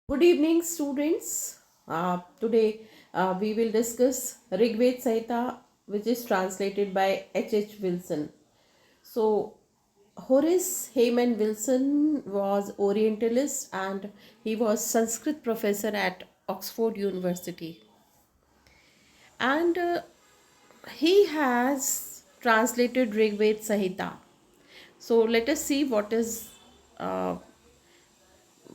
Good evening, students. Today we will discuss Rigved Sahita, which is translated by H. Wilson. So, Horace Hayman Wilson was Orientalist and he was Sanskrit professor at Oxford University. And he has translated Rigved Sahita. So, let us see uh,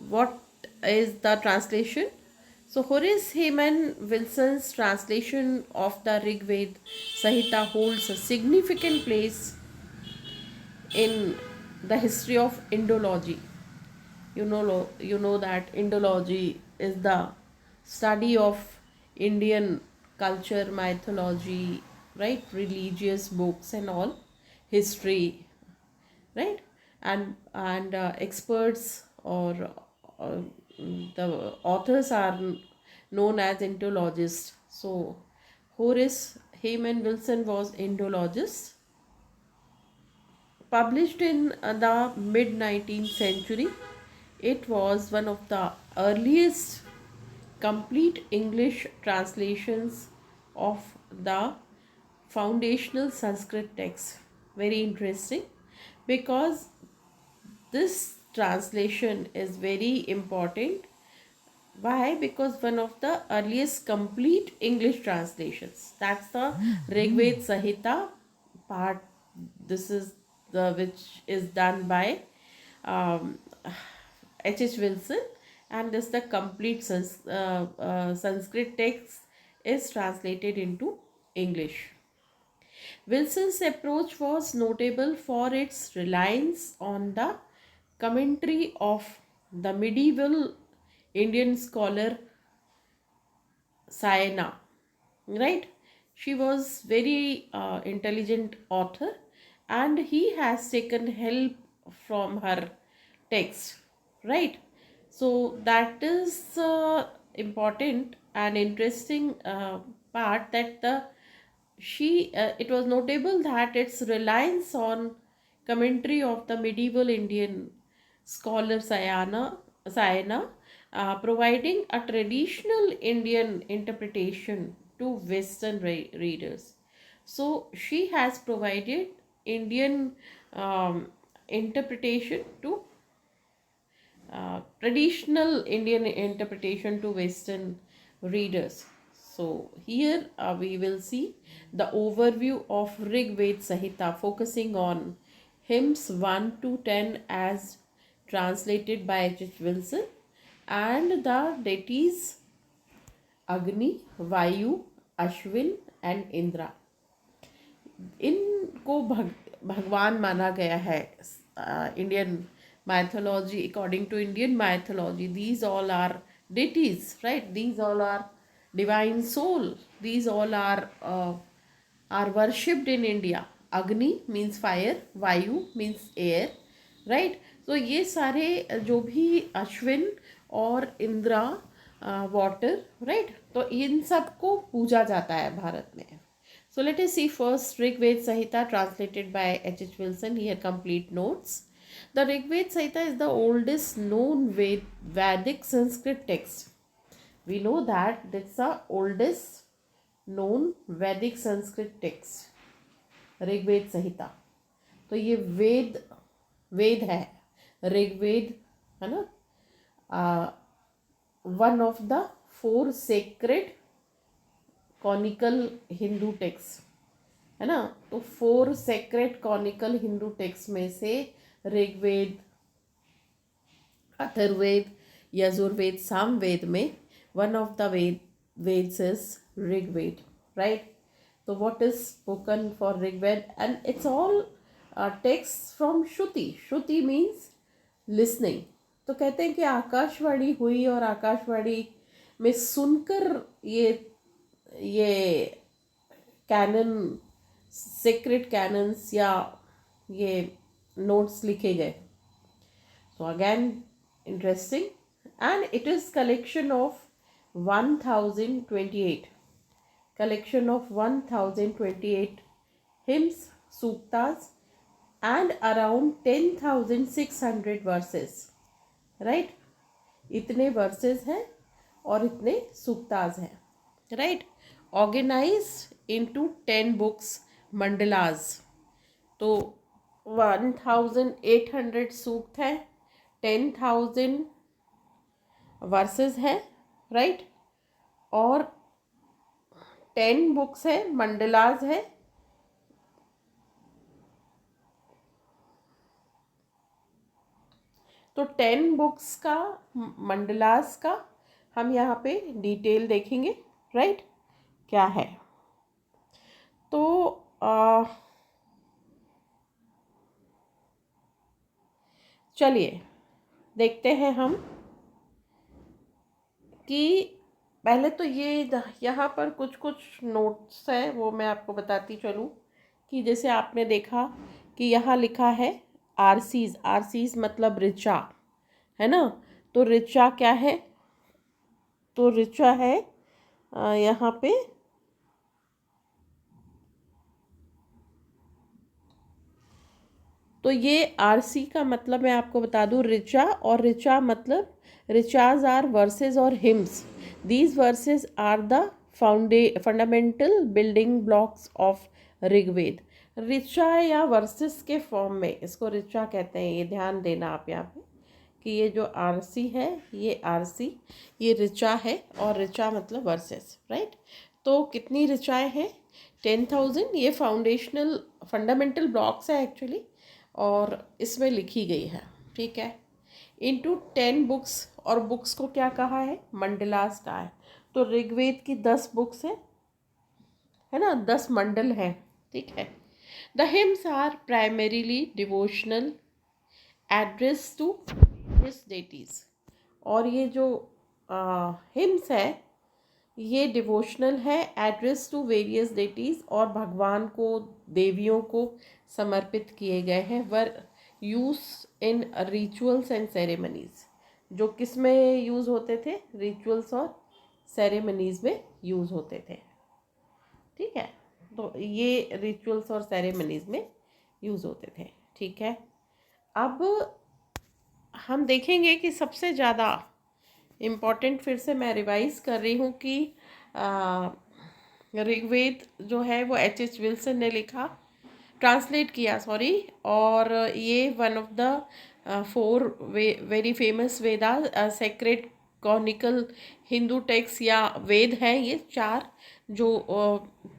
what is the translation. So Horace Hayman Wilson's translation of the Rig Veda Sahita holds a significant place in the history of Indology. You know that Indology is the study of Indian culture, mythology, right? Religious books and all, history, right? And experts or uh, the authors are known as Indologists. So Horace Hayman Wilson was Indologist, published in the mid 19th century. It was one of the earliest complete English translations of the foundational Sanskrit text. Very interesting because this translation is very important. Why? Because one of the earliest complete English translations. That's the Rigved Sahita part. This is the which is done by um, H. Wilson, and this the complete Sanskrit text is translated into English. Wilson's approach was notable for its reliance on the commentary of the medieval Indian scholar Sayana, right? She was very intelligent author, and he has taken help from her text, right? So that is important and interesting part that the she it was notable that its reliance on commentary of the medieval Indian scholar Sayana, providing a traditional Indian interpretation to Western readers. So she has provided Indian interpretation to traditional Indian interpretation to Western readers. So here we will see the overview of Rig Veda Sahita, focusing on hymns 1 to 10 as translated by H. Wilson, and the deities Agni, Vayu, Ashwin and Indra. इनको भगवान माना गया है. Indian mythology, according to Indian mythology, these all are deities, right? These all are divine soul. These all are worshipped in India. Agni means fire, Vayu means air, right? So ये सारे जो भी अश्विन और इंद्रा वाटर, राइट, तो इन सबको पूजा जाता है भारत में. So let us see first Rig Veda Sahita translated by H. Wilson. Here complete notes. The Rig Veda Sahita is the oldest known Vedic Sanskrit text. We know that it's the oldest known Vedic Sanskrit text. Rig Veda Sahita. तो ये वेद है, ऋग्वेद है ना. One of the 4 sacred conical Hindu text है ना. तो 4 sacred conical Hindu text में से ऋग्वेद, अथर्ववेद, यजुर्वेद, सामवेद में one of the Vedas is Rigveda, right. तो what is spoken for Rigveda, and it's all text from Shruti. Shruti means listening. तो कहते हैं कि आकाशवाणी हुई और आकाशवाणी में सुनकर ये कैनन, सीक्रेट कैनन्स या ये नोट्स लिखे गए. So again interesting, and it is collection of 1028, collection of 1028 hymns, suktas, and around 10,600 verses, right? इतने वर्सेस हैं और इतने सूक्ताज हैं, राइट। ऑर्गेनाइज इनटू 10 बुक्स मंडलाज, तो 1800 सूक्त हैं, 10,000 वर्सेस हैं, राइट, और 10 बुक्स है, मंडलाज है। तो 10 बुक्स का, मंडलास का हम यहाँ पे डिटेल देखेंगे, राइट, क्या है। तो चलिए देखते हैं हम कि पहले तो ये यहाँ पर कुछ कुछ नोट्स हैं, वो मैं आपको बताती चलूँ कि जैसे आपने देखा कि यहाँ लिखा है आरसीज, आरसीज मतलब ऋचा, है ना। तो ऋचा क्या है, तो ऋचा है यहाँ पे तो ये आरसी का मतलब मैं आपको बता दूँ, ऋचा, और ऋचा मतलब ऋचाज आर वर्सेस और hymns. These verses are the fundamental building blocks of Rigveda. ऋचा या वर्सेस के फॉर्म में इसको ऋचा कहते हैं, ये ध्यान देना आप यहाँ पे कि ये जो आरसी है, ये आरसी, ये ऋचा है, और ऋचा मतलब वर्सेस, राइट। तो कितनी ऋचाएँ हैं, 10,000। ये फाउंडेशनल फंडामेंटल ब्लॉक्स है एक्चुअली, और इसमें लिखी गई है, ठीक है, इनटू 10 बुक्स। और बुक्स को क्या कहा है, मंडलास कहा है। तो ऋग्वेद की 10 बुक्स है ना, 10 मंडल हैं, ठीक है। The hymns are primarily devotional address to his deities. और ये जो हिम्स है ये डिवोशनल है, एड्रेस टू वेरियस डेटीज, और भगवान को, देवियों को समर्पित किए गए हैं। Were use in rituals and ceremonies, जो किस में यूज़ होते थे, रिचुअल्स और सेरेमनीज में यूज़ होते थे, ठीक है। तो ये रिचुअल्स और सेरेमनीज में यूज़ होते थे, ठीक है। अब हम देखेंगे कि सबसे ज़्यादा इम्पॉर्टेंट, फिर से मैं रिवाइज कर रही हूँ कि ऋग्वेद जो है वो H.H. विल्सन ने लिखा, ट्रांसलेट किया, सॉरी। और ये one of the 4 very famous Veda, sacred conical Hindu text या वेद हैं ये 4, जो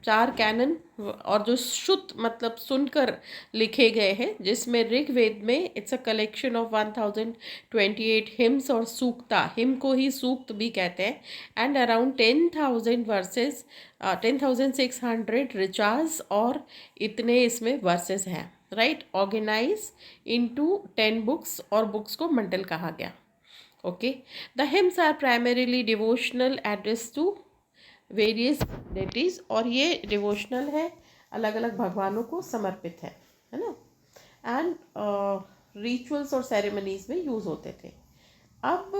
4 कैनन, और जो शुद्ध मतलब सुनकर लिखे गए हैं, जिसमें ऋग्वेद में it's a collection of 1028 hymns और सूक्ता, हिम को ही सूक्त भी कहते हैं, एंड अराउंड 10,000 वर्सेस, 10,600 ऋचाज, और इतने इसमें वर्सेस हैं, राइट। ऑर्गेनाइज इनटू 10 बुक्स, और बुक्स को मंडल कहा गया, okay. The hymns are primarily devotional address to various deities, और ये डिवोशनल है, अलग अलग भगवानों को समर्पित है ना, एंड रिचुअल्स और सेरेमनीज में यूज़ होते थे। अब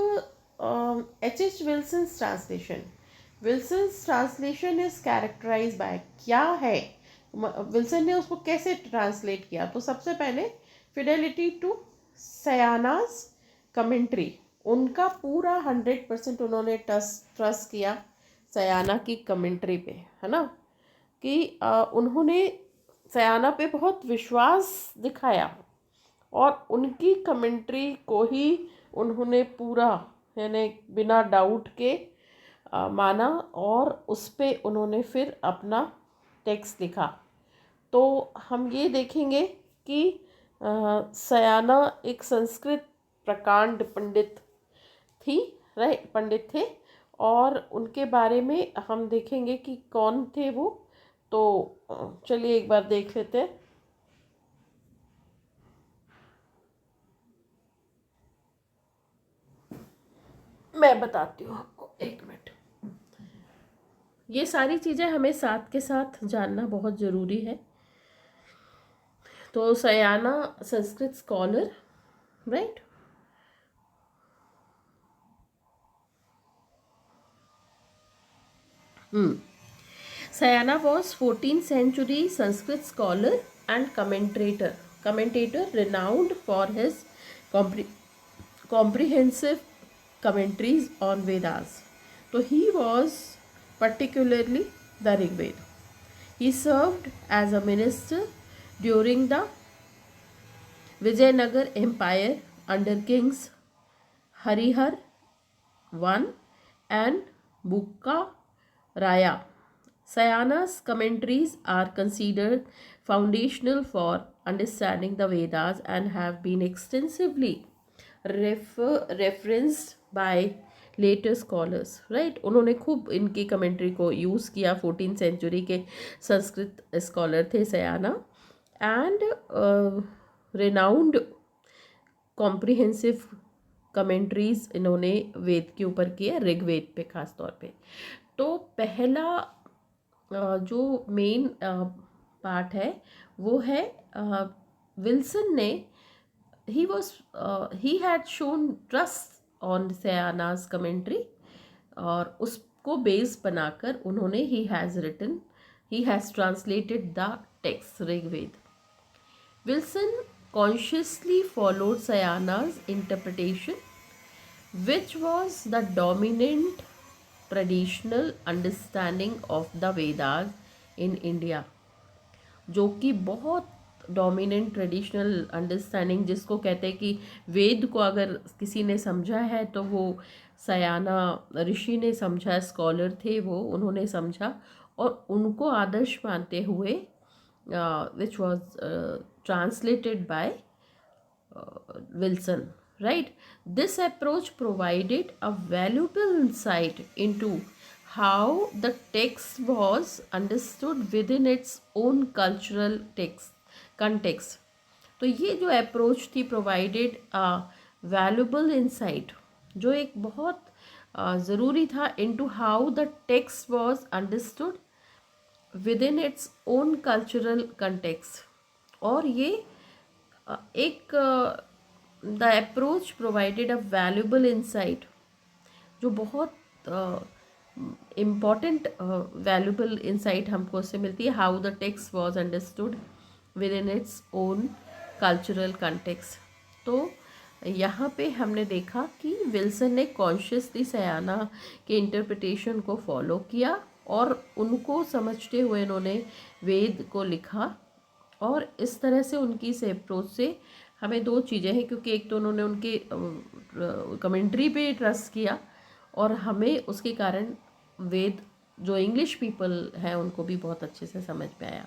H.H. Wilson's translation, Wilson's translation is characterise by, क्या है, विल्सन ने उसको कैसे ट्रांसलेट किया। तो सबसे पहले फिडेलिटी टू सयानास कमेंट्री, उनका पूरा 100% उन्होंने ट्रस्ट किया सयाना की कमेंट्री पे, है ना, कि उन्होंने सयाना पे बहुत विश्वास दिखाया, और उनकी कमेंट्री को ही उन्होंने पूरा, यानी बिना डाउट के माना, और उस पे उन्होंने फिर अपना टेक्स्ट लिखा। तो हम ये देखेंगे कि सयाना एक संस्कृत प्रकांड पंडित थी, राइट, पंडित थे, और उनके बारे में हम देखेंगे कि कौन थे वो। तो चलिए एक बार देख लेते हैं। मैं बताती हूँ आपको, एक मिनट। ये सारी चीज़ें हमें साथ के साथ जानना बहुत ज़रूरी है। तो Sayana Sanskrit scholar, right, Sayana was 14th century Sanskrit scholar and commentator renowned for his comprehensive commentaries on Vedas. So he was particularly the Rig Veda. He served as a minister during the Vijayanagar Empire under kings Harihar I and Bukka Raya. Sayana's commentaries are considered foundational for understanding the Vedas and have been extensively referenced by later scholars. Right? उन्होंने खूब इनकी commentary को use किया. 14th century के Sanskrit scholar थे सयाना and renowned comprehensive commentaries इन्होंने वेद के ऊपर किए, ऋग्वेद पे खास तौर पे. तो पहला जो मेन पार्ट है वो है विल्सन ने he had shown trust on सयाना's commentary और उसको बेस बनाकर उन्होंने he has translated the text Rigveda. Wilson consciously followed Sayana's interpretation, which was the dominant traditional understanding of the Vedas in India. जो कि बहुत डोमिनेंट ट्रेडिशनल अंडरस्टैंडिंग, जिसको कहते हैं कि वेद को अगर किसी ने समझा है तो वो सयाना ऋषि ने समझा, स्कॉलर थे वो, उन्होंने समझा और उनको आदर्श मानते हुए which was translated bye Wilson, right? This approach provided a valuable insight into how the text was understood within its own cultural context. तो ये जो अप्रोच थी provided a valuable insight, जो एक बहुत ज़रूरी था into how the text was understood within its own cultural context. और ये एक the approach provided a valuable insight, जो बहुत इम्पॉर्टेंट वैल्यूबल इंसाइट हमको उससे मिलती है. How the text was understood with in its own cultural context. तो यहाँ पे हमने देखा कि विल्सन ने कॉन्शियसली सयाना के इंटरप्रिटेशन को फॉलो किया और उनको समझते हुए उन्होंने वेद को लिखा. और इस तरह से उनकी इस अप्रोच से हमें दो चीज़ें हैं, क्योंकि एक तो उन्होंने उनके कमेंट्री पे ट्रस्ट किया और हमें उसके कारण वेद जो इंग्लिश पीपल हैं उनको भी बहुत अच्छे से समझ में आया.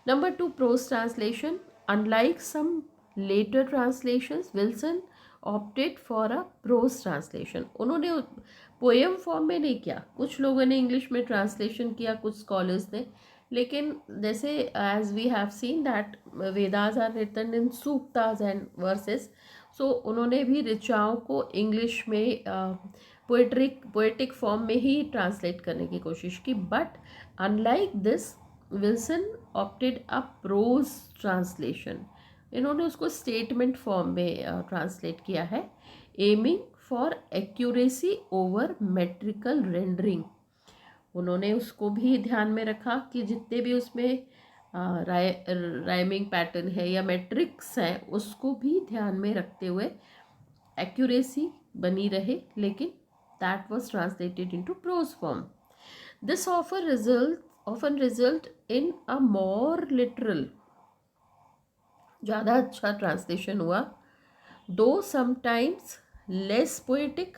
Number 2, prose translation. Unlike some later translations, Wilson opted for a prose translation. उन्होंने पोएम फॉर्म में नहीं किया, कुछ लोगों ने इंग्लिश में ट्रांसलेशन किया, कुछ स्कॉलर्स ने, लेकिन जैसे as we have seen that Vedas are written in Suktas and verses, so उन्होंने भी ऋचाओं को इंग्लिश में पोएटिक फॉर्म में ही ट्रांसलेट करने की कोशिश की. But unlike this Wilson opted a prose translation. इन्होंने उसको स्टेटमेंट फॉर्म में ट्रांसलेट किया है, aiming for accuracy over metrical rendering. उन्होंने उसको भी ध्यान में रखा कि जितने भी उसमें राइमिंग पैटर्न है या मैट्रिक्स हैं उसको भी ध्यान में रखते हुए एक्यूरेसी बनी रहे, लेकिन that was translated into prose form. This often result in a more literal, ज़्यादा अच्छा ट्रांसलेशन हुआ, though sometimes less poetic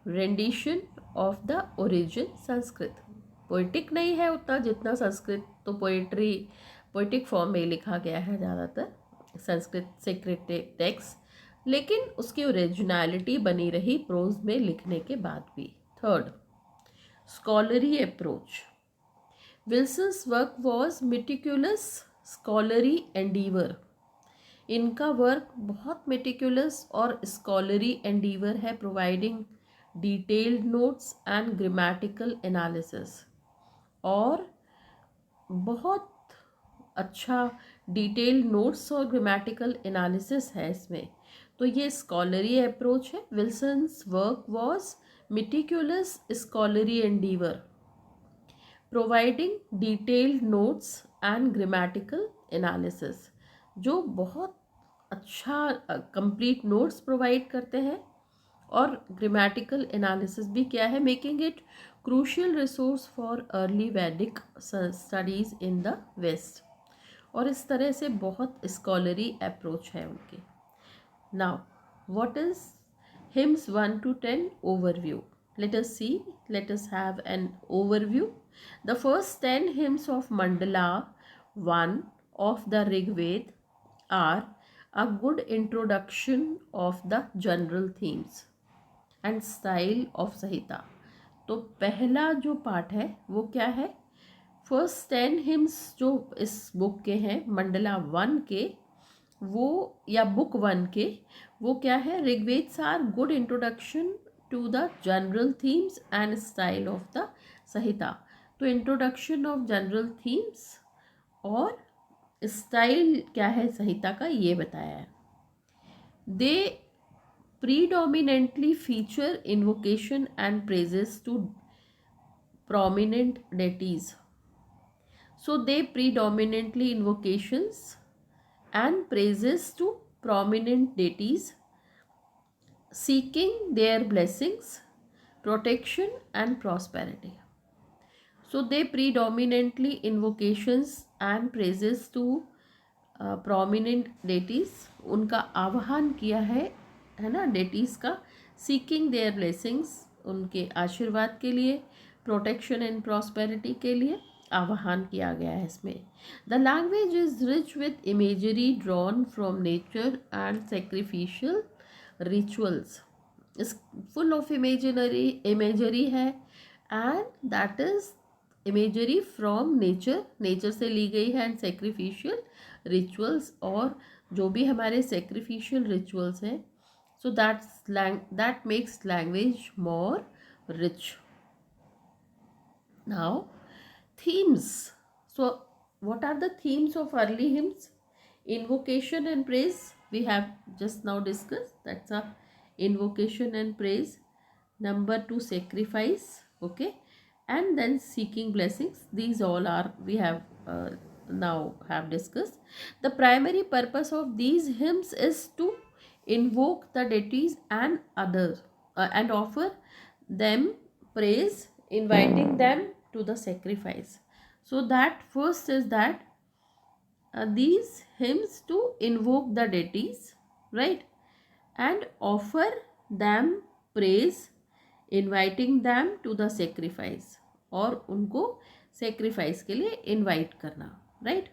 rendition of the origin Sanskrit. Poetic नहीं है उतना जितना संस्कृत, तो पोइटिक फॉर्म में लिखा गया है ज़्यादातर संस्कृत सेक्रेट टेक्स्ट, लेकिन उसकी ओरिजिनलिटी बनी रही प्रोज में लिखने के बाद भी. Third, scholarly approach. Wilson's work was meticulous scholarly endeavour. इनका वर्क बहुत मेटिकुलस और स्कॉलरी एंडीवर है, providing detailed notes and grammatical analysis. और बहुत अच्छा डिटेल्ड नोट्स और ग्रामेटिकल एनालिसिस है इसमें. तो ये स्कॉलरी अप्रोच है. Wilson's work was meticulous scholarly endeavour, providing detailed notes and grammatical analysis, जो बहुत अच्छा कंप्लीट नोट्स प्रोवाइड करते हैं और ग्रामेटिकल एनालिसिस भी क्या है, making it crucial resource for early वैदिक स्टडीज़ इन द वेस्ट। और इस तरह से बहुत स्कॉलरी अप्रोच है उनके। Now what is hymns 1 to 10 overview? Let us see, let us have an overview. The first 10 hymns of Mandala 1 of the Rig Veda are a good introduction of the general themes and style of Sahita. तो पहला जो part है वो क्या है, first 10 hymns जो इस book के हैं, मंडला 1 के, वो या बुक 1 के, वो क्या है, Rigveda are good introduction to the general themes and style of the Samhita. तो इंट्रोडक्शन ऑफ जनरल थीम्स और स्टाइल क्या है संहिता का, ये बताया है। दे predominantly feature invocation and praises to prominent deities. So they predominantly invocations and praises to prominent deities, seeking their blessings, protection and prosperity. So they predominantly invocations and praises to prominent deities, उनका आह्वान किया है ना deities का, seeking there blessings, उनके आशीर्वाद के लिए, प्रोटेक्शन एंड प्रॉस्पेरिटी के लिए आह्वान किया गया है इसमें। The language is rich with imagery drawn from nature and sacrificial rituals. इस फुल ऑफ इमेजरी है, and that is imagery from nature, nature से ली गई है, एंड सेक्रीफिशियल रिचुअल्स, और जो भी हमारे सेक्रीफिशियल रिचुअल्स हैं, so that makes language more rich. Now themes. So what are the themes of early hymns? Invocation and praise, we have just now discussed, that's a invocation and praise. Number 2, sacrifice, okay, and then seeking blessings. These all are, we have now have discussed. The primary purpose of these hymns is to invoke the deities and others and offer them praise, inviting them to the sacrifice. So that first is that these hymns to invoke the deities, right, and offer them praise, inviting them to the sacrifice, और उनको sacrifice के लिए invite करना, right?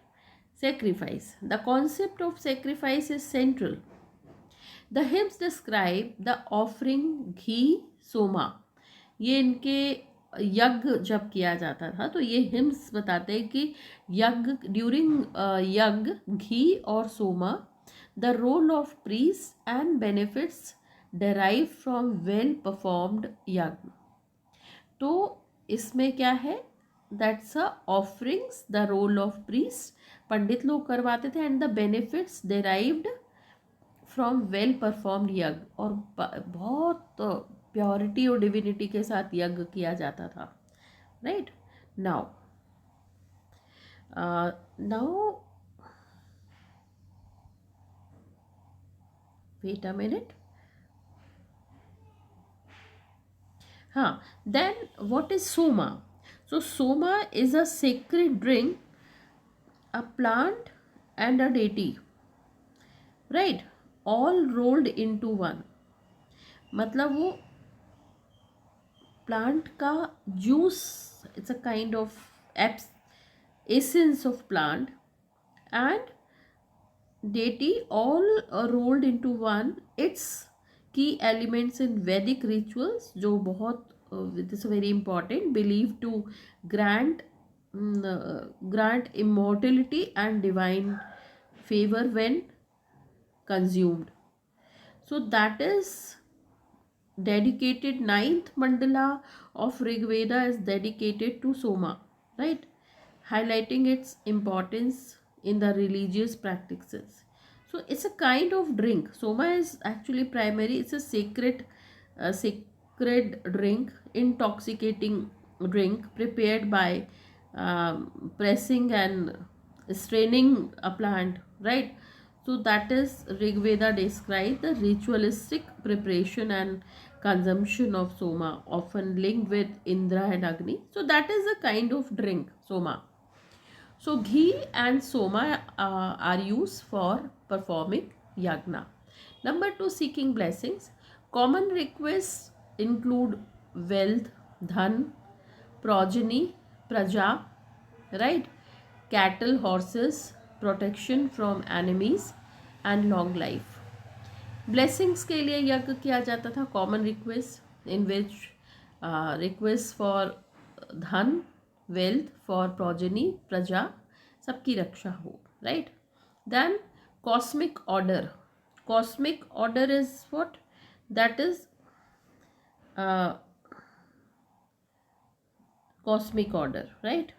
Sacrifice, the concept of sacrifice is central. The hymns describe the offering घी सोमा, ये इनके यज्ञ जब किया जाता था, तो ये हिम्स बताते हैं कि यज्ञ, ड्यूरिंग यज्ञ घी और soma, the role of priest and benefits derive from well performed yajna. तो इसमें क्या है, that's a offerings, the role of priest, पंडित लोग करवाते थे, and the benefits derived from well performed yajna, और बहुत प्योरिटी और डिविनिटी के साथ यज्ञ किया जाता था, right. Now wait a minute, हाँ, then what is soma? So soma is a sacred drink, a plant and a deity, right, all rolled into one. मतलब वो प्लांट का juice, it's a kind of essence of plant and deity, all rolled into one. Its key elements in Vedic rituals, जो बहुत this is very important, believed to grant grant immortality and divine favor when consumed. So that is dedicated, ninth mandala of Rig Veda is dedicated to Soma, right, highlighting its importance in the religious practices. So it's a kind of drink. Soma is actually primary, it's a sacred drink, intoxicating drink prepared by pressing and straining a plant, right. So that is Rig Veda describe the ritualistic preparation and consumption of soma, often linked with Indra and Agni. So that is a kind of drink, soma. So ghee and soma are used for performing yagna. Number two, seeking blessings. Common requests include wealth, dhan, progeny, praja, right? Cattle, horses, protection from enemies and long life. Blessings के लिए यज्ञ किया जाता था. Common request in which request for धन, wealth, for progeny, प्रजा, सबकी रक्षा हो, right. Then cosmic order. Cosmic order is what? That is cosmic order, right?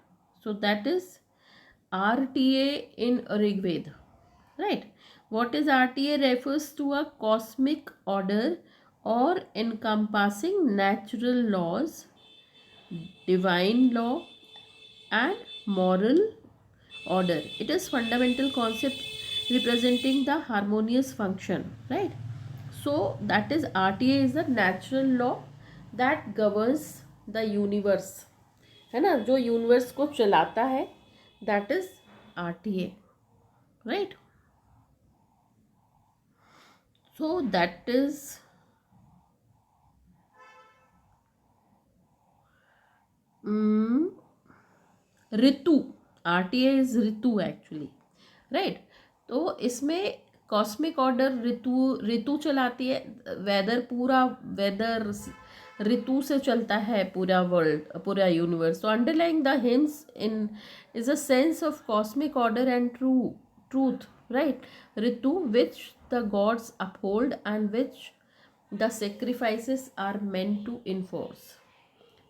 So that is RTA in Rigveda, right? What is RTA? Refers to a cosmic order or encompassing natural laws, divine law and moral order. It is fundamental concept representing the harmonious function, right? So that is RTA is the natural law that governs the universe, है ना, जो universe को चलाता है, that is RTA, right. So that is Ritu. RTA is Ritu actually, right. तो इसमें cosmic order ऋतु चलाती है. वेदर, पूरा वेदर ऋतु से चलता है पूरा वर्ल्ड, पूरा यूनिवर्स. तो underlying the hymns in is a sense of cosmic order and truth, right. Ritu which the gods uphold and which the sacrifices are meant to enforce.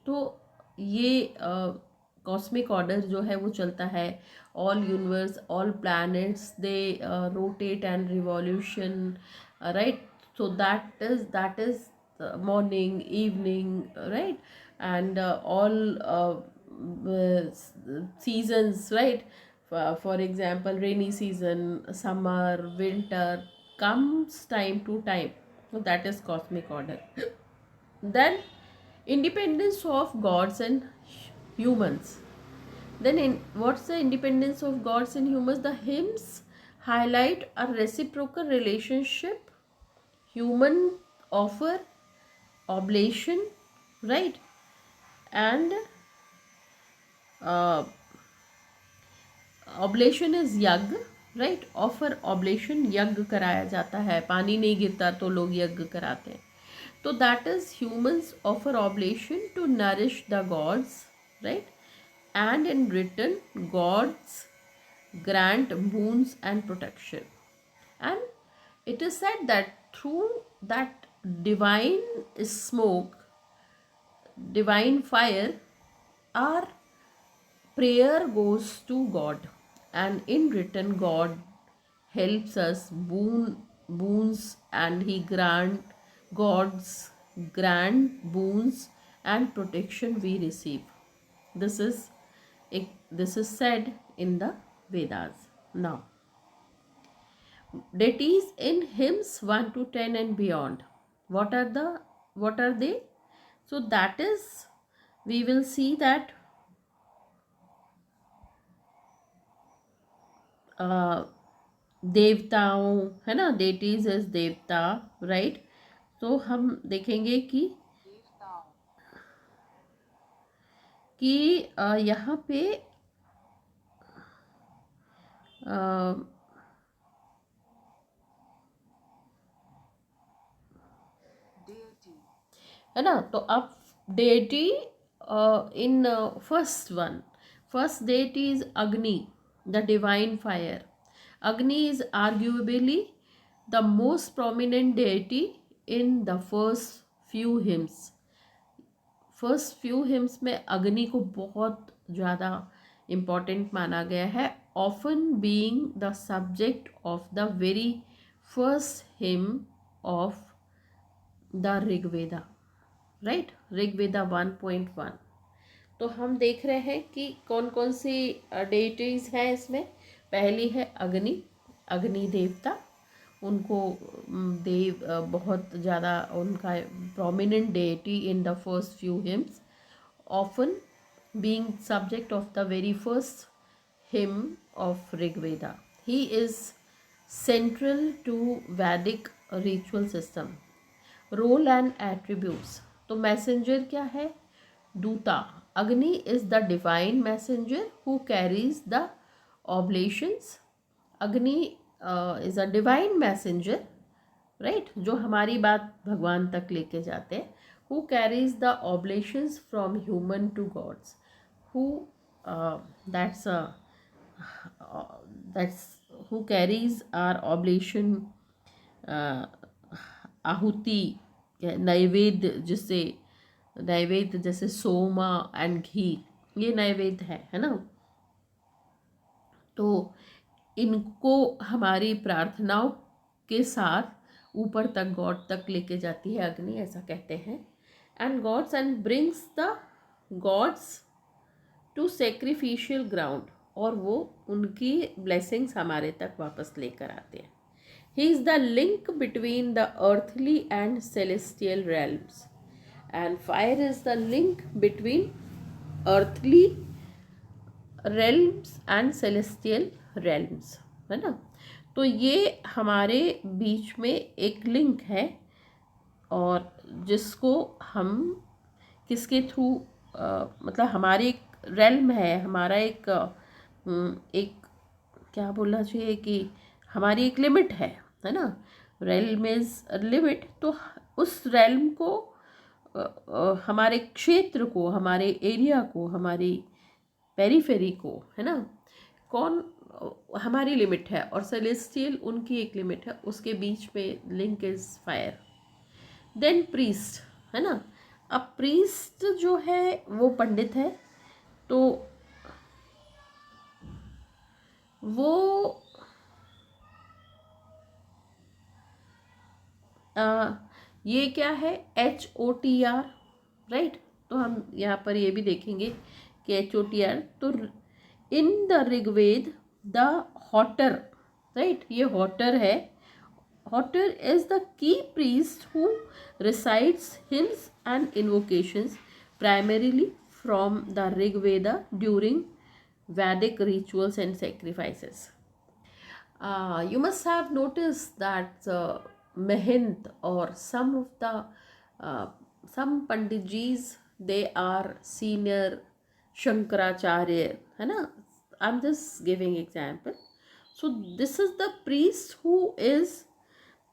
तो ये कॉस्मिक ऑर्डर जो है वो चलता है. All universe, all planets, they rotate and revolution, right. So that is morning, evening, right? And all seasons, right? For example, rainy season, summer, winter, comes time to time. So that is cosmic order. Then independence of gods and humans. Then what's the independence of gods and humans? The hymns highlight a reciprocal relationship. Human offer oblation, right? And oblation is यज्ञ, right? Offer oblation, यज्ञ कराया जाता है. पानी नहीं गिरता तो लोग यज्ञ कराते हैं. तो that is humans offer oblation to nourish the gods, right? And in return gods grant boons and protection. And it is said that through that divine smoke, divine fire, our prayer goes to God, and in return God helps us boons, and he gods grant boons and protection we receive. This is said in the Vedas. Now, deities in hymns 1 to 10 and beyond. What are they? So that is, we will see that देवताओं, है ना, deities is देवता, right. तो हम देखेंगे कि यहाँ पे है ना. तो अब deity in first deity is Agni, the divine fire. Agni is arguably the most prominent deity in the first few hymns. First few hymns में अग्नि को बहुत ज़्यादा इम्पॉर्टेंट माना गया है, often being the subject of the very first him of the Rigveda, right. Rigveda 1.1. तो हम देख रहे हैं कि कौन कौन सी डेटीज हैं इसमें. पहली है अग्नि, अग्नि देवता. उनको देव बहुत ज़्यादा उनका prominent deity in the first few hymns, often being subject of the very first hymn of Rig Veda. He is central to Vedic ritual system. Role and attributes. तो मैसेंजर क्या है? दूता. अग्नि is the divine messenger who carries the oblations. अग्नि is a divine messenger, right, जो हमारी बात भगवान तक लेके जाते हैं. Who carries the oblations from human to gods. Who uh, that's a that's who carries our oblation, uh, आहुति, नैवेद्य, जिससे नैवेद्य जैसे सोमा एंड घी, ये नैवेद्य है ना. तो इनको हमारी प्रार्थनाओं के साथ ऊपर तक गॉड तक लेके जाती है अग्नि, ऐसा कहते हैं. And gods and brings the gods to sacrificial ground, और वो उनकी ब्लेसिंग्स हमारे तक वापस लेकर आते हैं. ही is the link between the earthly and celestial realms, and fire is the link between earthly realms and celestial realms, है ना. तो ये हमारे बीच में एक लिंक है, और जिसको हम किसके थ्रू मतलब हमारे एक रेल्म है, हमारा एक क्या बोलना चाहिए कि हमारी एक लिमिट है ना. Realm is limit. तो उस रेल्म को हमारे क्षेत्र को, हमारे एरिया को, हमारी पेरीफेरी को, है ना, कौन हमारी लिमिट है, और सेलेस्टियल उनकी एक लिमिट है, उसके बीच में link is fire. Then priest, है ना. अब प्रीस्ट जो है वो पंडित है, तो वो ये क्या है, HOTR, राइट. तो हम यहाँ पर ये भी देखेंगे कि HOTR. तो in the Rigveda the hotar, right, ये हॉटर है. Hotar is the key priest who recites hymns and invocations primarily from the Rig Veda during Vedic rituals and sacrifices. You must have noticed that Mahint or some of the some Panditjis, they are senior Shankaracharya, है ना. I'm just giving example. So this is the priest who is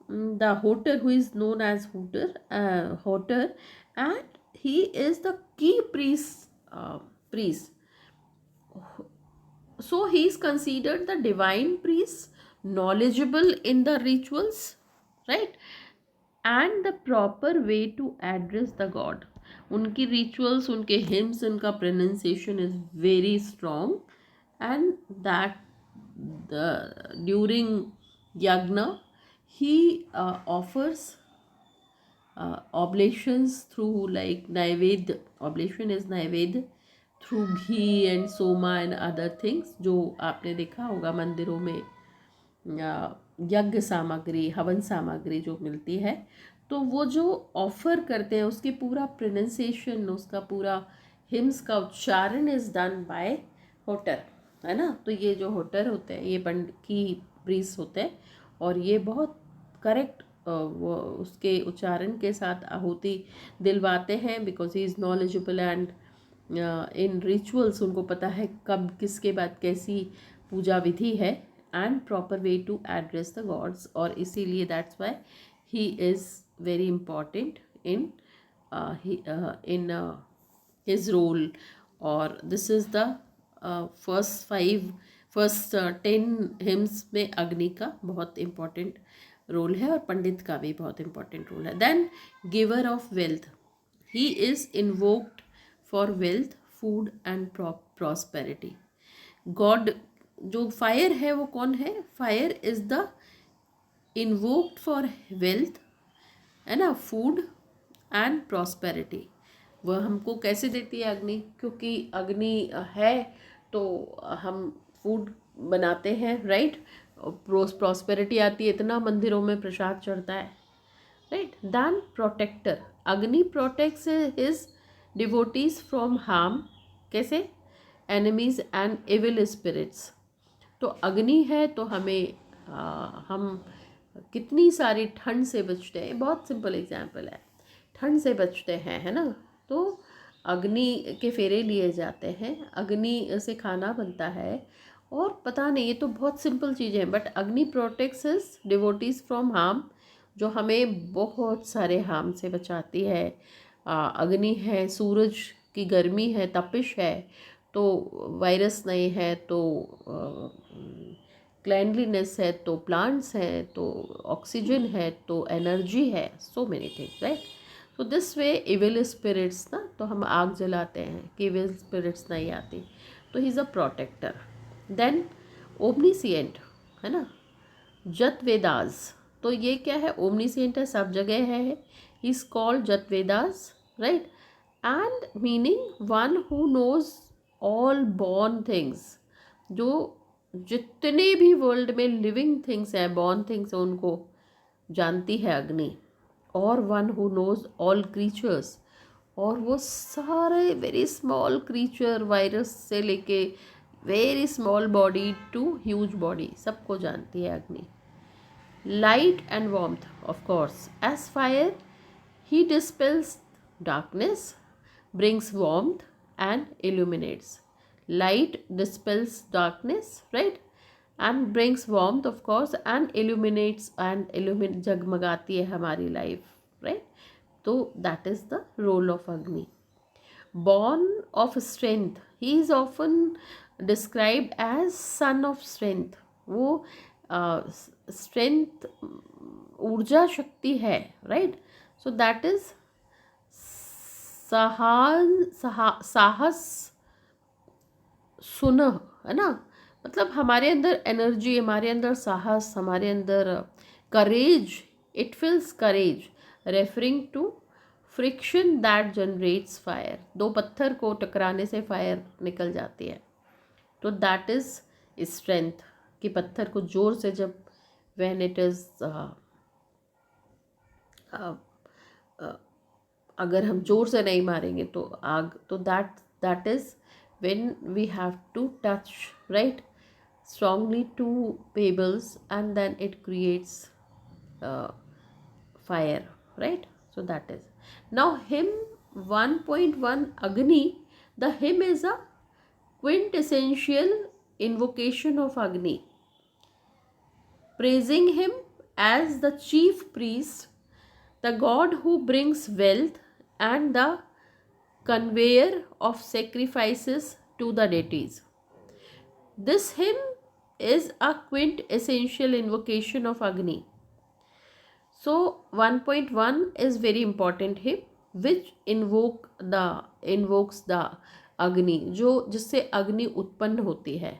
the Hoter, who is known as Hoter, and he is the key priest. So he is considered the divine priest, knowledgeable in the rituals, right, and the proper way to address the god. उनकी rituals, उनके hymns, उनका pronunciation is very strong, and that during yagna he offers oblations through like naivedya. Oblation is naivedya through ghee and soma and other things, जो आपने देखा होगा मंदिरों में यज्ञ सामग्री, हवन सामग्री जो मिलती है, तो वो जो ऑफर करते हैं उसकी पूरा प्रोनाउंसिएशन, उसका पूरा हिम्स का उच्चारण इज डन बाय होटर, है ना. तो ये जो होटर होते हैं ये पंडित की प्रीस्ट होते हैं, और ये बहुत करेक्ट वो उसके उच्चारण के साथ आहुति दिलवाते हैं, because he is knowledgeable and in rituals उनको पता है कब किसके बाद कैसी पूजा विधि है, and proper way to address the gods. और इसीलिए that's why he is very important in his role. और this is the first 10 hymns में अग्नि का बहुत इम्पॉर्टेंट रोल है, और पंडित का भी बहुत इम्पॉर्टेंट रोल है. Then giver of wealth, he is invoked for wealth, food and prosperity. God जो फायर है वो कौन है? Fire is the invoked for wealth, है ना, फूड एंड प्रॉस्पेरिटी. वह हमको कैसे देती है अग्नि? क्योंकि अग्नि है तो हम फूड बनाते हैं, राइट. प्रॉस्पेरिटी आती है, इतना मंदिरों में प्रसाद चढ़ता है, right. Then protector, Agni protects his devotees from harm. कैसे? Enemies and evil spirits. तो अग्नि है तो हमें हम कितनी सारी ठंड से बचते हैं. बहुत सिंपल एग्जांपल है, ठंड से बचते हैं, है ना. तो अग्नि के फेरे लिए जाते हैं, अग्नि से खाना बनता है, और पता नहीं, ये तो बहुत सिंपल चीज़ें हैं, बट अग्नि protects his devotees from harm, जो हमें बहुत सारे हार्म से बचाती है. अग्नि है, सूरज की गर्मी है, तपिश है, तो वायरस नहीं है, तो क्लैनलीनेस है, तो प्लांट्स हैं, तो ऑक्सीजन है, तो एनर्जी है, सो मेनी थिंग्स, राइट. तो दिस वे इविल स्पिरिट्स ना, तो हम आग जलाते हैं कि इविल स्पिरिट्स नहीं आती. तो he is a protector. Then omniscient, है ना, जत वेदास. तो ये क्या है? ओमनीसिएंट है, सब जगह है. He is called Jatavedas, right. And meaning one who knows all born things. जो जितने भी वर्ल्ड में लिविंग थिंग्स हैं, बॉर्न थिंग्स हैं, उनको जानती है अग्नि. और one who knows all creatures, और वो सारे वेरी स्मॉल क्रीचर, वायरस से लेके very small body to huge body, सबको जानती है Agni. Light and warmth, of course, as fire he dispels darkness, brings warmth and illuminates. Light dispels darkness, right? And brings warmth, of course, and illuminates, and जगमगाती है हमारी life, right? तो that is the role of Agni. Born of strength, he is often described as son of strength. वो strength, ऊर्जा शक्ति है, right? So that is साहस सुनह, है ना. मतलब हमारे अंदर एनर्जी, हमारे अंदर साहस, हमारे अंदर courage. It feels courage, referring to friction that generates fire. दो पत्थर को टकराने से फायर निकल जाती है. तो दैट इज स्ट्रेंथ, कि पत्थर को जोर से जब व्हेन इट इज अगर हम जोर से नहीं मारेंगे तो आग, तो that is when we have to touch, right, strongly to pebbles, and then it creates fire, right. So that is. Now hymn 1.1 Agni. The hymn is a quintessential invocation of Agni, praising him as the chief priest, the god who brings wealth and the conveyor of sacrifices to the deities. This hymn is a quintessential invocation of Agni. So 1.1 is very important hymn which invokes the Agni, जो जिससे अग्नि उत्पन्न होती है.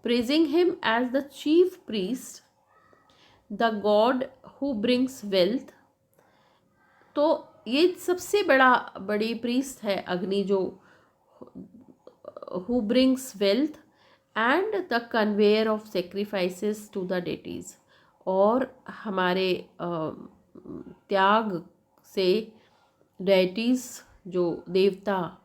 Praising him as the chief priest, the god who brings wealth. तो ये सबसे बड़ी प्रीस्ट है अग्नि, जो who brings wealth and the conveyor of sacrifices to the deities. और हमारे त्याग से डेटीज, जो देवता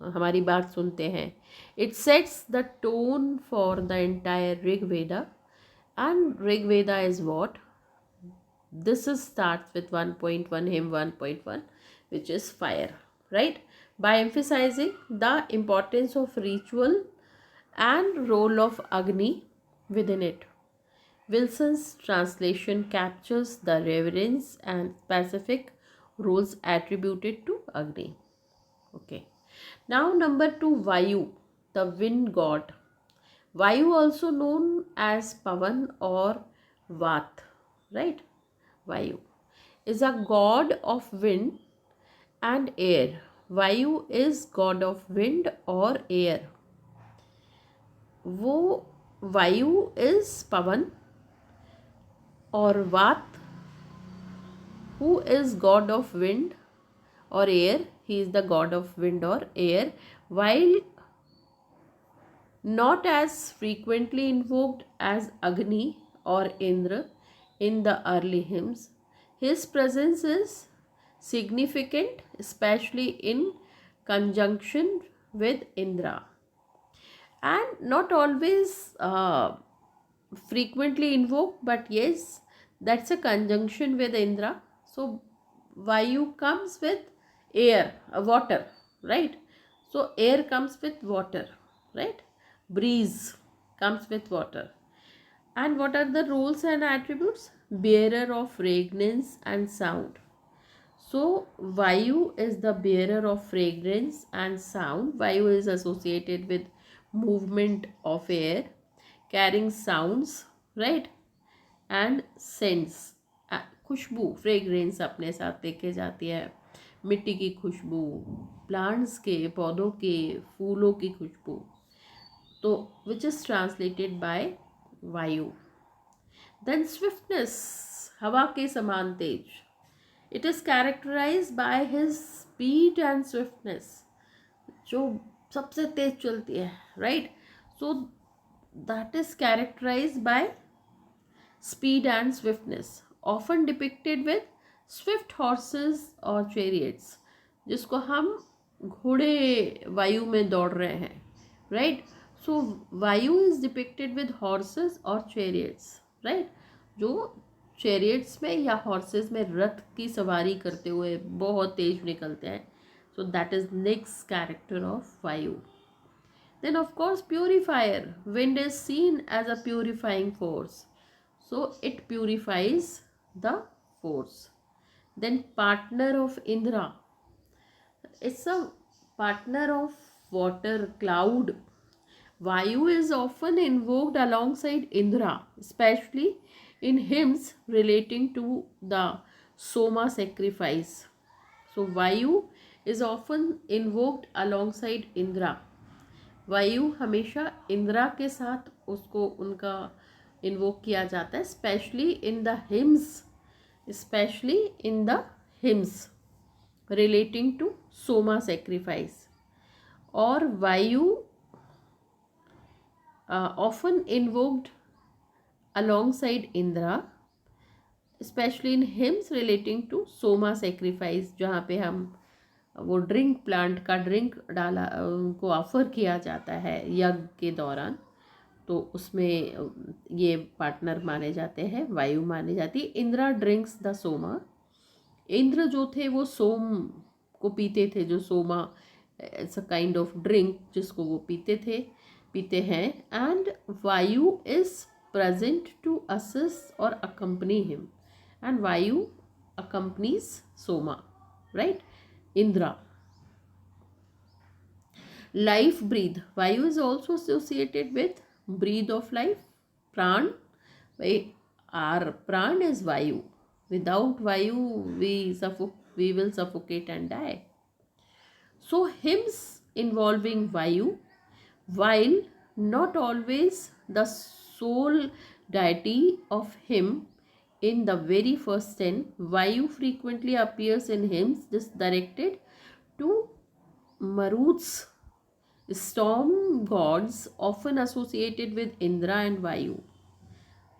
हमारी बात सुनते हैं. It sets the tone for the entire Rig Veda, and Rig Veda is what? This is starts with 1.1 hymn 1.1, which is fire, right? By emphasizing the importance of ritual and role of Agni within it, Wilson's translation captures the reverence and specific roles attributed to Agni. Okay. Now number 2, Vayu, the wind god. Vayu, also known as Pavan or Vat, right? Vayu is a god of wind and air. Vayu is god of wind or air. वो वायु is Pavan, और Vat, who is god of wind or air, he is the god of wind or air, while not as frequently invoked as Agni or Indra in the early hymns. His presence is significant, especially in conjunction with Indra, and not always frequently invoked, but yes, that's a conjunction with Indra. So Vayu comes with air, water, right? So air comes with water, right? Breeze comes with water. And what are the roles and attributes? Bearer of fragrance and sound. So Vayu is the bearer of fragrance and sound. Vayu is associated with movement of air, carrying sounds, right? And scents, खुशबू, fragrance अपने साथ लेके जाती है, मिट्टी की खुशबू, plants के, पौधों के, फूलों की खुशबू, तो which is translated by Vayu. Then swiftness, हवा के समान तेज. It is characterise by his speed and swiftness, जो सबसे तेज चलती है, right? So that is characterise by speed and swiftness, often depicted with swift horses or chariots, जिसको हम घोड़े वायु में दौड़ रहे हैं, राइट? सो वायु इज डिपिक्टेड विद हॉर्सेस और चैरियट्स, राइट? जो चैरियट्स में या हॉर्सेस में रथ की सवारी करते हुए बहुत तेज निकलते हैं. सो that is next character of वायु. Then of course purifier. Wind is seen as a purifying force. So it purifies the force. Then partner of Indra. It's a partner of water, cloud. Vayu is often invoked alongside Indra, especially in hymns relating to the Soma sacrifice. So Vayu is often invoked alongside Indra. वायु हमेशा इंद्रा के साथ उसको उनका invoke किया जाता है, specially in the hymns, specially in the hymns relating to Soma sacrifice. और Vayu often invoked alongside Indra, specially in hymns relating to Soma sacrifice, जहाँ पे हम वो ड्रिंक, प्लांट का ड्रिंक डाला उनको ऑफर किया जाता है यज्ञ के दौरान, तो उसमें ये पार्टनर माने जाते हैं, वायु माने जाती है. Indra drinks the soma. इंद्र जो थे वो सोम को पीते थे, जो soma it's a kind of drink जिसको वो पीते हैं. And Vayu is present to assist और accompany him, and Vayu accompanies soma, right? Indra. Life breathe. Vayu is also associated with breathe of life. Pran. Our pran is Vayu. Without Vayu, we will suffocate and die. So hymns involving Vayu, while not always the sole deity of hymn, in the very first 10, Vayu frequently appears in hymns directed to Maruts, storm gods often associated with Indra and Vayu,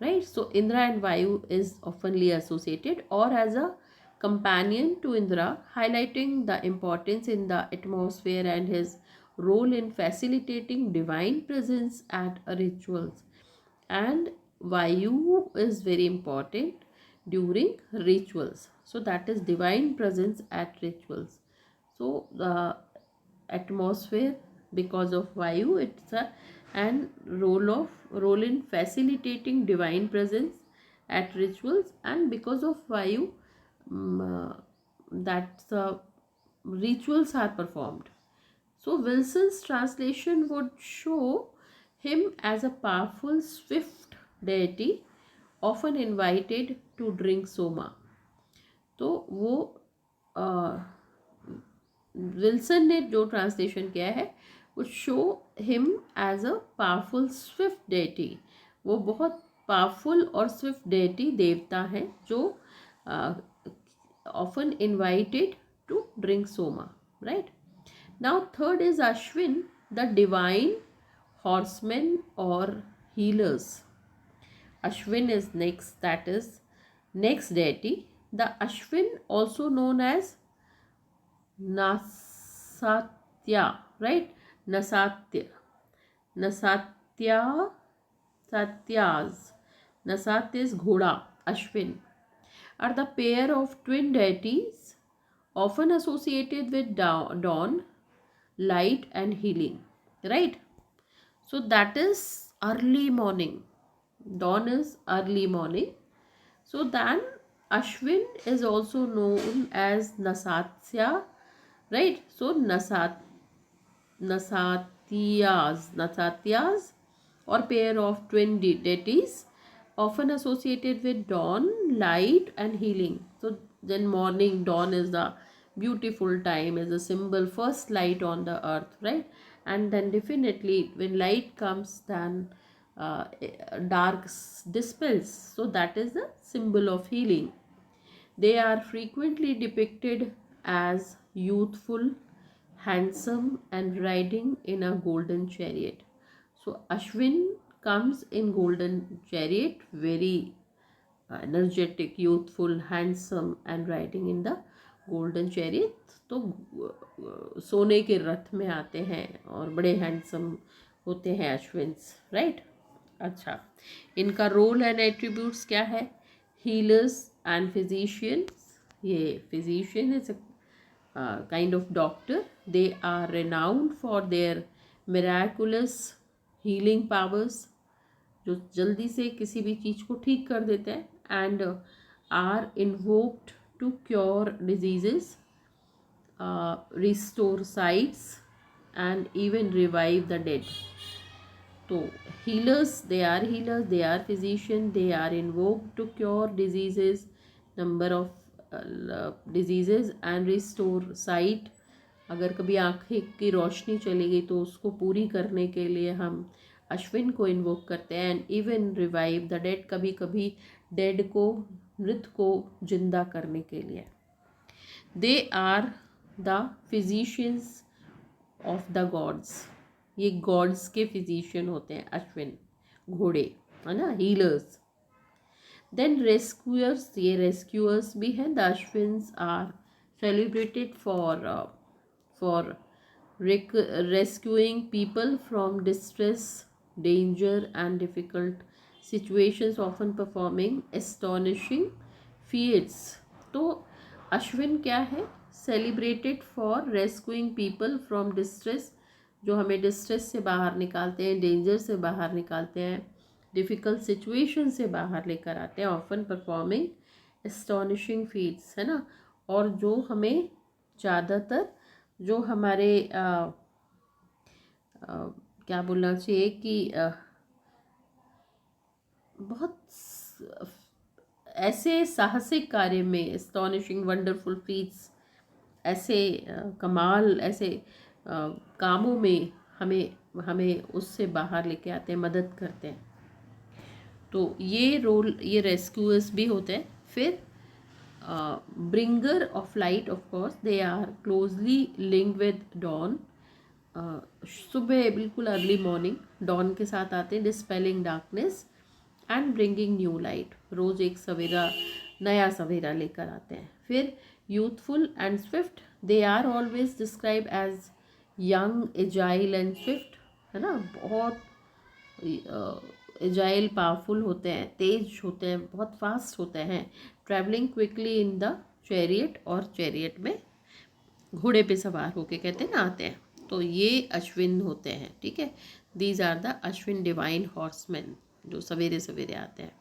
right? So Indra and Vayu is oftenly associated, or as a companion to Indra, highlighting the importance in the atmosphere and his role in facilitating divine presence at rituals. And Vayu is very important during rituals. So that is divine presence at rituals. So the atmosphere, because of Vayu, it's a and role in facilitating divine presence at rituals, and because of Vayu, that rituals are performed. So Wilson's translation would show him as a powerful, swift deity, often invited to drink soma. तो वो Wilson ने जो translation किया है, वो show him as a powerful swift deity. वो बहुत powerful और स्विफ्ट डेटी, देवता हैं, जो often invited to drink Soma, right? Now third is Ashwin, the divine horsemen or healers. Ashwin is next, that is next deity. The Ashwin, also known as Nasatya, right? Nasatya, Nasatya, Satyas, Nasat is ghoda, Ashwin, are the pair of twin deities often associated with dawn, light and healing, right? So that is early morning. Dawn is early morning. So then Ashwin is also known as Nasatya, right? So Nasatyas or pair of twin deities often associated with dawn, light and healing. So then morning, dawn is the beautiful time, is a symbol, first light on the earth, right? And then definitely when light comes, then dark dispels. So that is the symbol of healing. They are frequently depicted as youthful, handsome and riding in a golden chariot. So Ashwin comes in golden chariot, very energetic, youthful, handsome and riding in the golden chariot. तो सोने के रथ में आते हैं और बड़े handsome होते हैं अश्विन्स, राइट? अच्छा, इनका रोल एंड एट्रीब्यूट्स क्या है? Healers and physicians. ये physician is kind of doctor. They are renowned for their miraculous healing powers, जो जल्दी से किसी भी चीज़ को ठीक कर देते हैं. And are invoked to cure diseases, restore sights and even revive the dead. So healers, they are physician, they are invoked to cure diseases, number of diseases and restore sight. अगर कभी आँखें की रोशनी चली गई तो उसको पूरी करने के लिए हम अश्विन को इन्वोक करते हैं. And even revive the dead, कभी कभी डेड को, मृत को जिंदा करने के लिए. They are the physicians of the gods. ये गॉड्स के फिजिशियन होते हैं अश्विन, घोड़े, है ना, हीलर्स. देन रेस्क्यूअर्स, ये रेस्क्यूअर्स भी हैं. The Ashwins are celebrated for rescuing people from distress, danger and difficult situations, often performing astonishing feats. तो अश्विन क्या है? Celebrated for rescuing people from distress, जो हमें डिस्ट्रेस से बाहर निकालते हैं, डेंजर से बाहर निकालते हैं, डिफ़िकल्ट सिचुएशन से बाहर लेकर आते हैं. ऑफन परफॉर्मिंग एस्टॉनिशिंग फीट्स, है ना. और जो हमें ज़्यादातर, जो हमारे क्या बोलना चाहिए कि बहुत ऐसे साहसिक कार्य में, एस्टॉनिशिंग वंडरफुल फीट्स, ऐसे कमाल, ऐसे कामों में हमें उससे बाहर लेके आते हैं, मदद करते हैं. तो ये रोल, ये रेस्क्यूअर्स भी होते हैं. फिर bringer of light, of course they are closely linked with dawn. सुबह बिल्कुल अर्ली मॉर्निंग डॉन के साथ आते हैं, dispelling darkness and bringing new light. रोज़ एक सवेरा, नया सवेरा लेकर आते हैं. फिर youthful and swift, they are always describe as young, agile and swift, है ना. बहुत एजाइल, पावरफुल होते हैं, तेज होते हैं, बहुत फास्ट होते हैं. Travelling quickly in the chariot, और चैरियट में घोड़े पे सवार होके, कहते हैं ना, आते हैं. तो ये अश्विन होते हैं, ठीक है. These are the Ashwin divine horseman, जो सवेरे सवेरे आते हैं.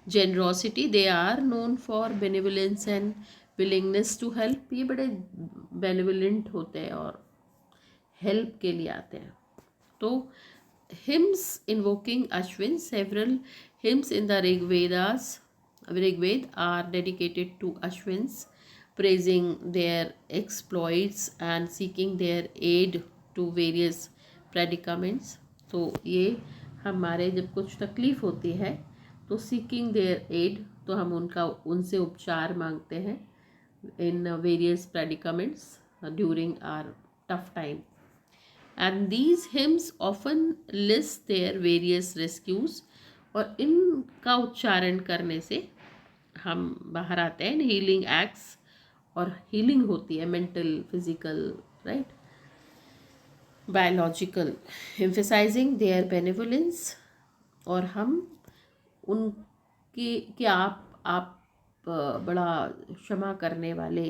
Generosity, they are known for benevolence and willingness to help. ये बड़े बेनिवलेंट होते हैं और हेल्प के लिए आते हैं. तो hymns invoking Ashwin, several hymns in the Rigved are dedicated to Ashwins, praising their exploits and seeking their aid to various predicaments. तो ये हमारे जब कुछ तकलीफ होती है तो seeking their aid, तो हम उनसे उपचार मांगते हैं in various predicaments during our tough time. and these hymns often list their various rescues. और इनका उच्चारण करने से हम बाहर आते हैं, हीलिंग एक्ट्स, और हीलिंग होती है mental, physical, right, biological, emphasizing their benevolence. और हम उनकी कि आप बड़ा क्षमा करने वाले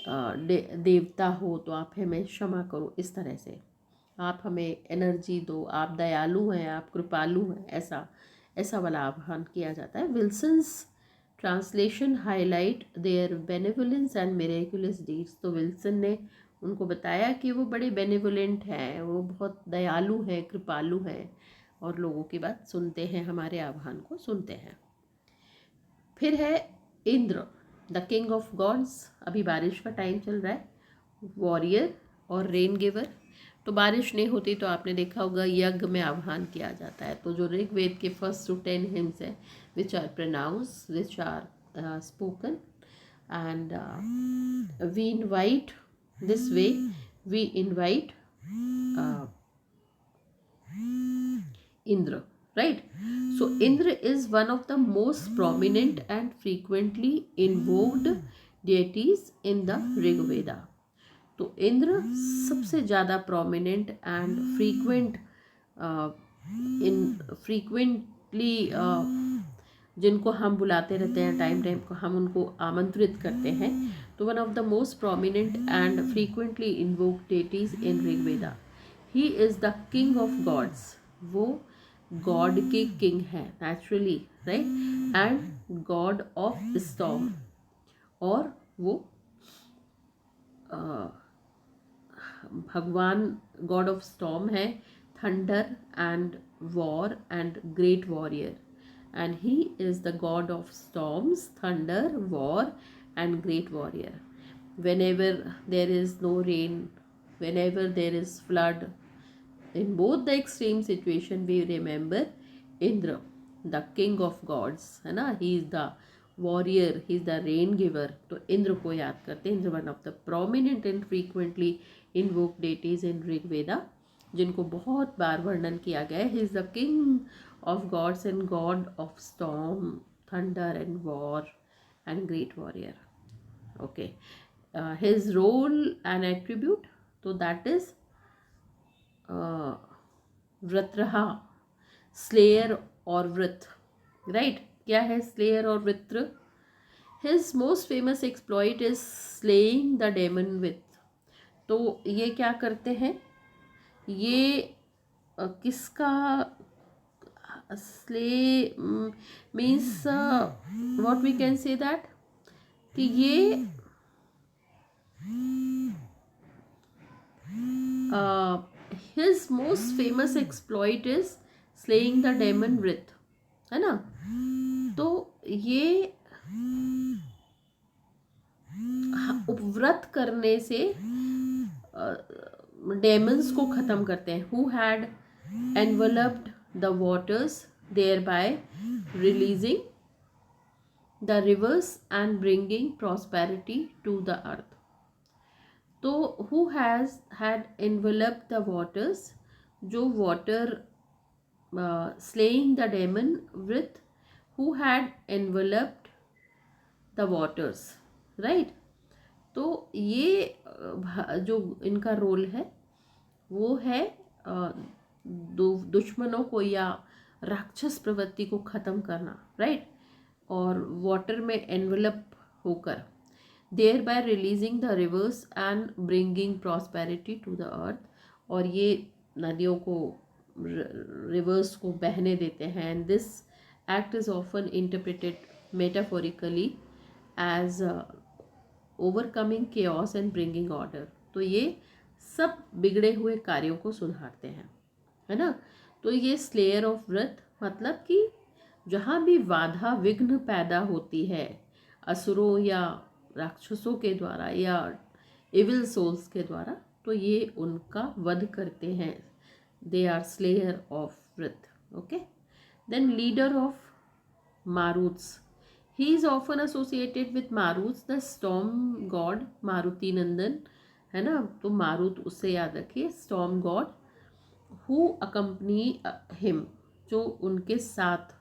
देवता हो, तो आप हमें क्षमा करो, इस तरह से आप हमें एनर्जी दो, आप दयालु हैं, आप कृपालु हैं, ऐसा ऐसा वाला आह्वान किया जाता है। Wilson's translation highlight their benevolence and miraculous deeds. तो विल्सन ने उनको बताया कि वो बड़े बेनेवोलेंट हैं, वो बहुत दयालु हैं, कृपालु हैं, और लोगों की बात सुनते हैं, हमारे आह्वान को सुनते हैं। फिर है Indra, the king of gods. अभी बारिश का टाइम चल रहा है, वॉरियर और रेन गिवर। तो बारिश नहीं होती तो आपने देखा होगा यज्ञ में आह्वान किया जाता है। तो जो ऋग्वेद के फर्स्ट टू 10 हिम्स है, which are pronounce, which are spoken, and we invite this way, we invite Indra, right? So Indra is one of the most prominent and frequently invoked deities in the Rig Veda. तो इंद्र सबसे ज़्यादा prominent and frequently जिनको हम बुलाते रहते हैं, time time को हम उनको आमंत्रित करते हैं। तो one of the most prominent and frequently invoked deities in Rigveda, he is the king of gods. वो गॉड के किंग हैं naturally, right, and god of storm. और वो भगवान गॉड ऑफ स्टॉर्म है, thunder and war and great warrior, and he is the god of storms, thunder, war and great warrior. whenever there is no rain, whenever there is flood, in both the extreme situation we remember Indra, the king of gods, है ना, he is the warrior, he is the rain giver। तो इंद्र को याद करते हैं। Indra one of the prominent and frequently invoked deities in Rigveda, जिनको बहुत बार वर्णन किया गया है। He is the king of gods and god of storm, thunder and war and great warrior. Okay, his role and attribute, तो that is वृत्रहा, स्लेयर और Vritra, right. क्या है स्लेयर और Vritra? His most famous exploit is slaying the demon with. तो ये क्या करते हैं, ये किसका slay means what we can say that, कि ये his most famous exploit is slaying the demon wrath, है ना। तो ये उपव्रत करने से डेमन्स को खत्म करते हैं। Who had enveloped the waters there bye releasing the rivers and bringing prosperity to the earth. तो who has had enveloped the waters, जो water, slaying the demon with, who had enveloped the waters, right. तो ये जो इनका role है वो है दुश्मनों को या राक्षस प्रवृत्ति को ख़त्म करना, राइट, और वाटर में एनवलप होकर, there bye releasing the rivers and bringing prosperity to the earth. और ये नदियों को, रिवर्स को बहने देते हैं। And this act is often interpreted metaphorically as overcoming chaos and bringing order. तो ये सब बिगड़े हुए कार्यों को सुधारते हैं, है ना। तो ये स्लेयर ऑफ व्रत मतलब कि जहाँ भी बाधा विघ्न पैदा होती है असुरों या राक्षसों के द्वारा या इविल सोल्स के द्वारा, तो ये उनका वध करते हैं। They are slayer of Vritra. Okay, then leader of Maruts, he is often associated with Maruts, the storm god Maruti Nandan, है ना, तो मारुत उससे याद रखिए, storm god who accompany him, जो उनके साथ,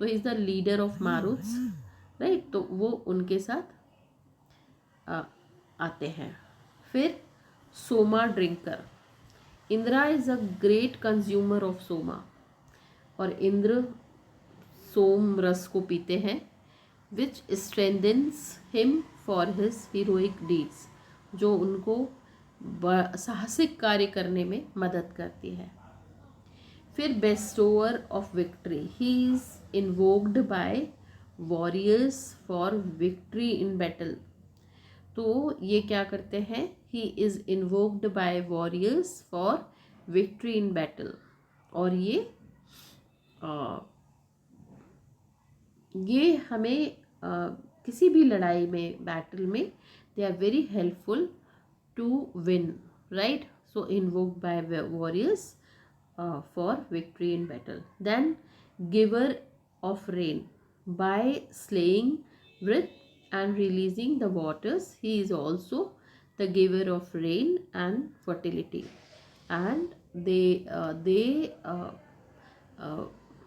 तो is the leader of Maruts, right, तो वो उनके साथ आते हैं। फिर soma drinker, Indra is a great consumer of soma, और इंद्र सोम रस को पीते हैं, which strengthens him for his heroic deeds, जो उनको साहसिक कार्य करने में मदद करती है। फिर bestower of victory, he is invoked by warriors for victory in battle, तो ये क्या करते हैं, he is invoked by warriors for victory in battle, और ये हमें किसी भी लड़ाई में, बैटल में, they are very helpful to win, right, so invoked by warriors for victory in battle. Then giver of rain, by slaying wrath and releasing the waters, he is also the giver of rain and fertility, and they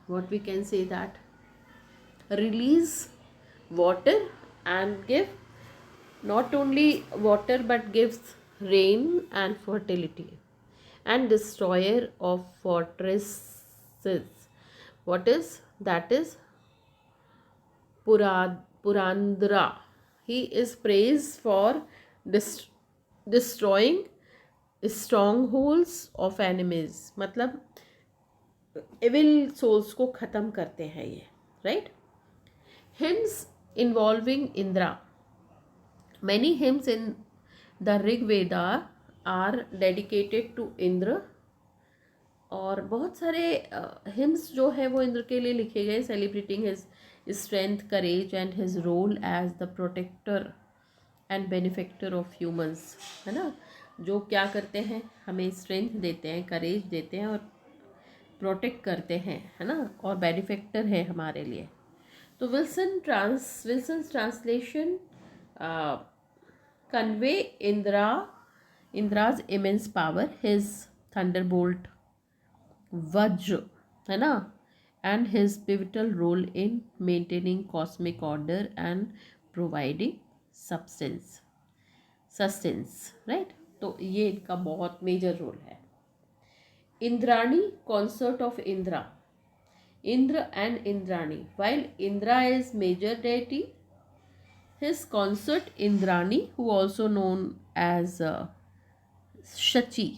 what we can say, that release water and give not only water but gives rain and fertility, and destroyer of fortresses, what is that, is Purandra. He is praised for destroying strongholds of enemies, मतलब evil souls को ख़त्म करते हैं ये, right? Hymns involving Indra. Many hymns in the Rig Veda are dedicated to Indra, और बहुत सारे hymns जो है वो इंद्र के लिए लिखे गए, celebrating his strength, courage and his role as the protector and benefactor of humans, है ना, जो क्या करते हैं, हमें स्ट्रेंथ देते हैं, करेज देते हैं और प्रोटेक्ट करते हैं, है ना, और बेनिफेक्टर है हमारे लिए। तो विल्सन्स ट्रांसलेशन कन्वे इंद्राज इमेंस पावर, हिज थंडरबोल्ट वज्र, है ना, and his pivotal role in maintaining cosmic order and providing sustenance, right, तो ये इनका बहुत मेजर रोल है। Indrani, concert of Indira, Indra and Indrani, while Indra is major deity, his consort Indrani, who also known as Shachi,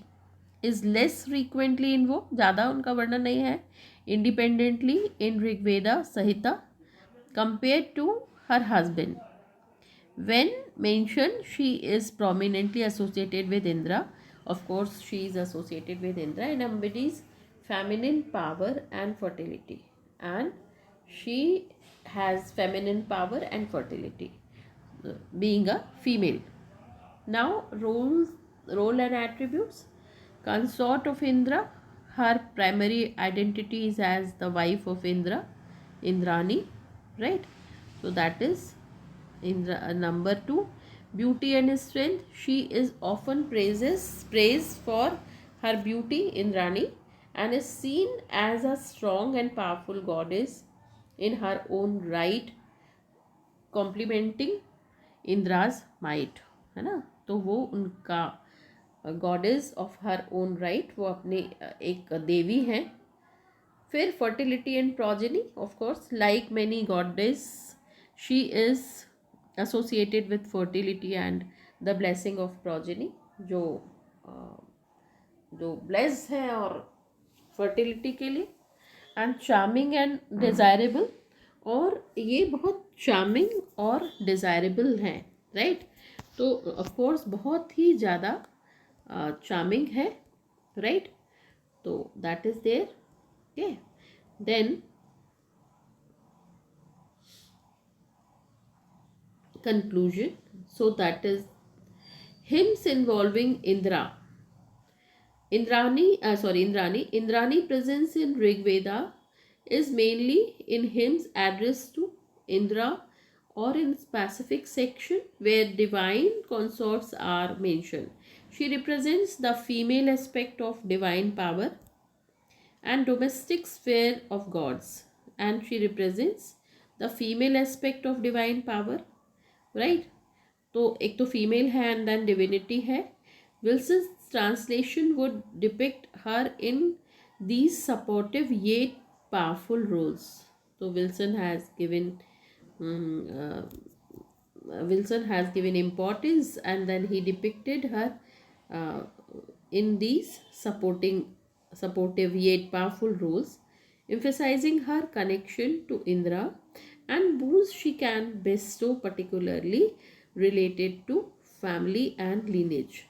is less frequently invoked, ज़्यादा उनका वर्णन नहीं है, independently in Rigveda Sahita compared to her husband. When mentioned, she is prominently associated with Indra. Of course, she is associated with Indra and embodies feminine power and fertility. And she has feminine power and fertility, being a female. Now, role and attributes. Consort of Indra, her primary identity is as the wife of Indra, Indrani, right? So that is Indra. Number 2, beauty and strength. She is often praised for her beauty, Indrani, and is seen as a strong and powerful goddess in her own right, complementing Indraj might, है ना, तो वो उनका goddess of her own right, वो अपने एक देवी हैं। फिर fertility and progeny, of course like many goddess she is associated with fertility and the blessing of progeny, जो ब्लेस हैं और फर्टिलिटी के लिए। एंड चार्मिंग एंड डिज़ायरेबल, और ये बहुत चार्मिंग और डिज़ायरेबल हैं, राइट, तो ऑफ कोर्स बहुत ही ज़्यादा चार्मिंग है, राइट, तो that is there, okay. Then conclusion, so that is hymns involving Indrani presence in Rig Veda is mainly in hymns addressed to Indra or in specific section where divine consorts are mentioned. She represents the female aspect of divine power and domestic sphere of gods. And she represents the female aspect of divine power, right? तो एक तो female है and then divinity है. Wilson translation would depict her in these supportive yet powerful roles. So Wilson has given importance, and then he depicted her uh, in these supportive yet powerful roles, emphasizing her connection to Indra and boons she can bestow, particularly related to family and lineage.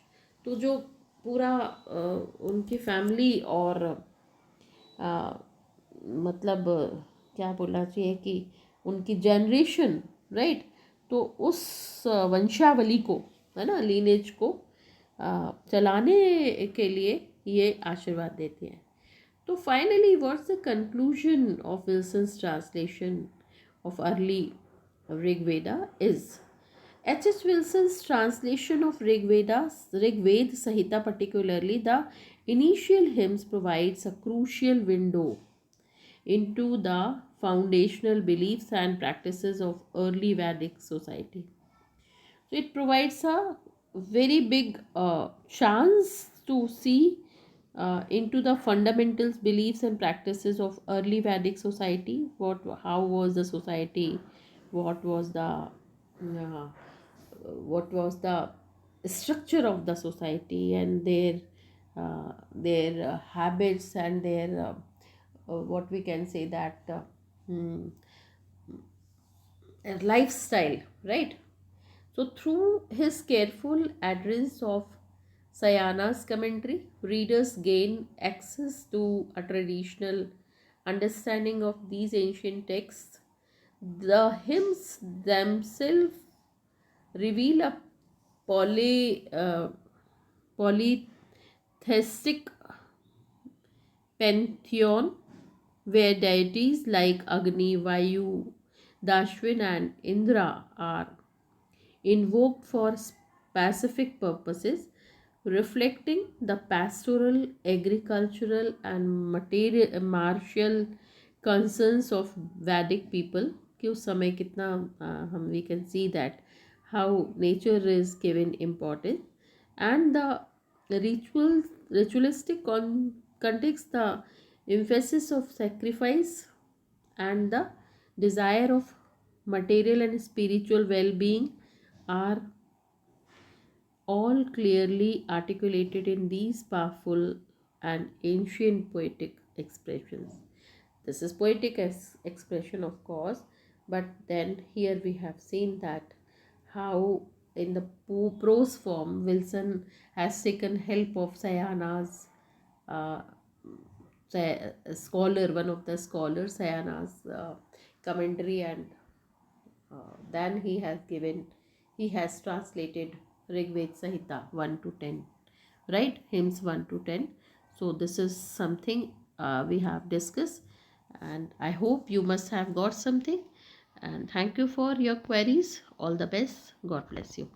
तो जो पूरा उनकी family और मतलब क्या बोलना चाहिए कि उनकी जनरेशन, राइट, तो उस वंशावली को, है ना, लीनेज को चलाने के लिए ये आशीर्वाद देती हैं. तो finally what's the conclusion of Wilson's translation of early Rig Veda is H.H. Wilson's translation of Rig Ved Samhita, particularly the initial hymns, provides a crucial window into the foundational beliefs and practices of early Vedic society. So it provides a very big chance to see into the fundamentals, beliefs, and practices of early Vedic society. How was the society? What was the structure of the society, and their habits, and their what we can say that hmm, lifestyle, right? So, through his careful adherence of Sayana's commentary, readers gain access to a traditional understanding of these ancient texts. The hymns themselves reveal a polytheistic pantheon where deities like Agni, Vayu, Dashwin, and Indra are invoked for specific purposes, reflecting the pastoral, agricultural, and martial concerns of Vedic people. कि उस समय कितना हम we can see that how nature is given importance, and the ritualistic context, the emphasis of sacrifice, and the desire of material and spiritual well-being are all clearly articulated in these powerful and ancient poetic expressions. This is poetic expression, of course, but then here we have seen that how in the prose form Wilson has taken help of Sayana's uh, scholar, one of the scholars, Sayana's commentary, and then he has translated Rig Ved Samhita 1 to 10, right? Hymns 1 to 10. So this is something we have discussed, and I hope you must have got something. And thank you for your queries. All the best. God bless you.